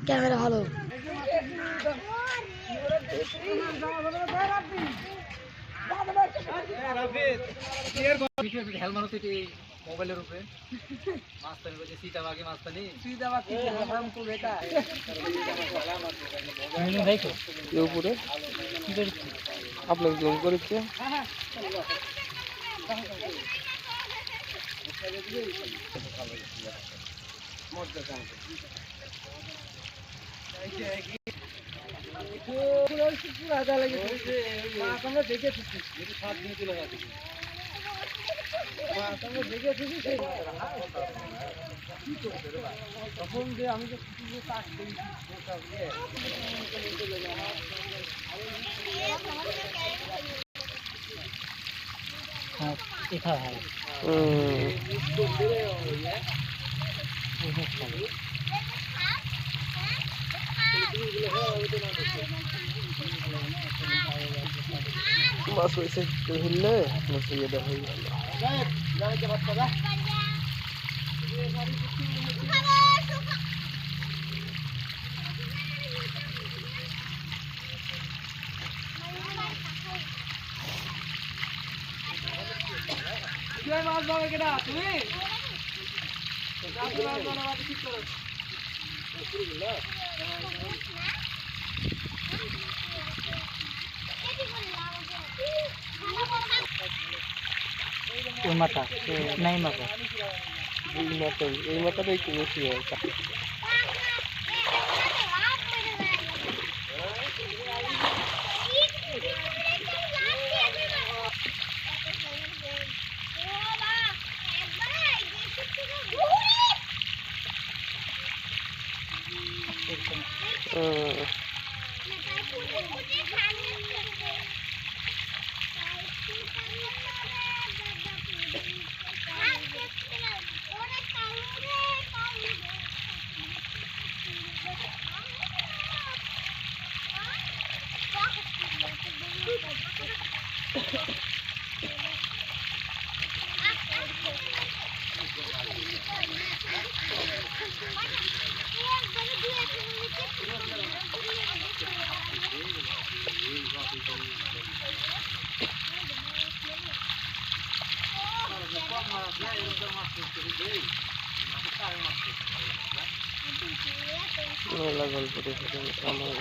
Camera ভালো। মোবাইলের উপরে মাস্তানি বলছে সীতাবাগে মাস্তানি উপরে আপনার জুম করেছে তখন যে আমি যে মাছ হয়েছে ধরলে মাছ ইয়েটা হয়ে গেল মাছ ধরে কেটা তুমি ওই মাথা নাই মাথা এই মাথাটাই একটু বেশি হয় মেলা গল্প দেখে আমার